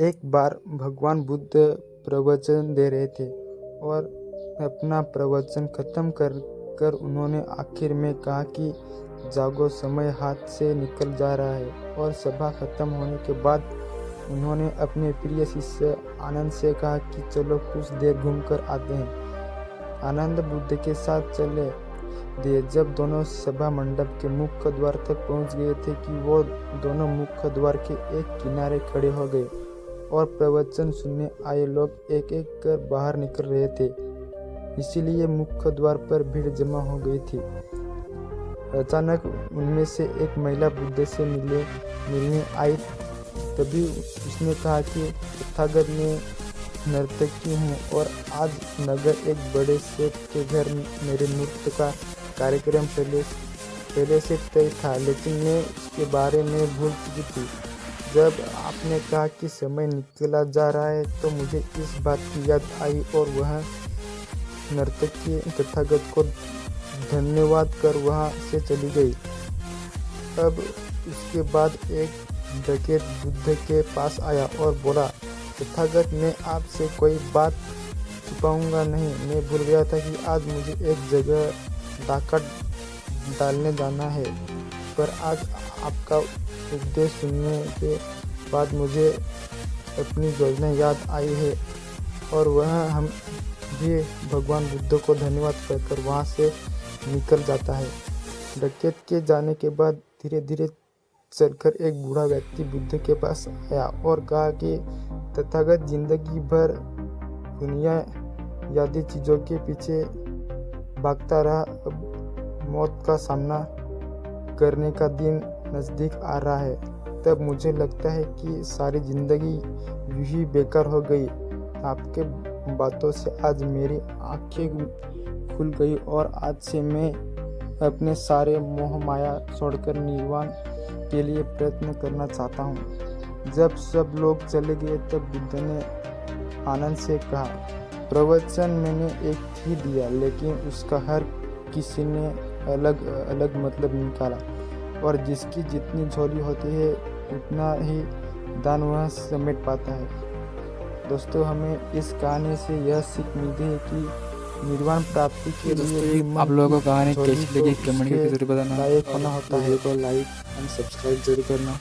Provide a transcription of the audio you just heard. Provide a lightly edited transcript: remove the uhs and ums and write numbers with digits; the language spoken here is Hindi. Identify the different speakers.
Speaker 1: एक बार भगवान बुद्ध प्रवचन दे रहे थे और अपना प्रवचन खत्म कर उन्होंने आखिर में कहा कि जागो, समय हाथ से निकल जा रहा है। और सभा खत्म होने के बाद उन्होंने अपने प्रिय शिष्य आनंद से कहा कि चलो कुछ देर घूमकर आते हैं। आनंद बुद्ध के साथ चले दिए। जब दोनों सभा मंडप के मुख्य द्वार तक पहुंच गए थे कि वो दोनों मुख्य द्वार के एक किनारे खड़े हो गए और प्रवचन सुनने आए लोग एक एक कर बाहर निकल रहे थे, इसीलिए मुख्य द्वार पर भीड़ जमा हो गई थी। अचानक उनमें से एक महिला बुद्ध से मिलने आई। तभी उसने कहा कि तथागत, मैं नर्तकी हूँ और आज नगर एक बड़े सेठ के घर मेरे नृत्य का कार्यक्रम पहले से तय था, लेकिन मैं उसके बारे में भूल चुकी थी। जब आपने कहा कि समय निकला जा रहा है तो मुझे इस बात की याद आई और वह नर्तकी तथागत को धन्यवाद कर वहाँ से चली गई। अब उसके बाद एक डकैत बुद्ध के पास आया और बोला, तथागत, मैं आपसे कोई बात छुपाऊंगा नहीं। मैं भूल गया था कि आज मुझे एक जगह डाका डालने जाना है, पर आज आपका उपदेश सुनने के बाद मुझे अपनी योजना याद आई है। और वह हम भी भगवान बुद्ध को धन्यवाद कहकर वहाँ से निकल जाता है। डकैत के जाने के बाद धीरे धीरे चलकर एक बूढ़ा व्यक्ति बुद्ध के पास आया और कहा कि तथागत, जिंदगी भर बुनियादी चीज़ों के पीछे भागता रहा, अब मौत का सामना करने का दिन नज़दीक आ रहा है। तब मुझे लगता है कि सारी ज़िंदगी यूं ही बेकार हो गई। आपके बातों से आज मेरी आंखें खुल गई और आज से मैं अपने सारे मोह माया छोड़कर निर्वाण के लिए प्रयत्न करना चाहता हूँ। जब सब लोग चले गए तब बुद्ध ने आनंद से कहा, प्रवचन मैंने एक ही दिया, लेकिन उसका हर किसी ने अलग अलग मतलब निकाला और जिसकी जितनी झोली होती है उतना ही दान वह समेट पाता है। दोस्तों, हमें इस कहानी से यह सीख मिलती है कि निर्वाण प्राप्ति के लिए
Speaker 2: आप लोगों को कहानी कैसी लगी कमेंट करके जरूर बताना।
Speaker 1: लायक होना होता है।
Speaker 2: वीडियो को लाइक एंड सब्सक्राइब जरूर करना।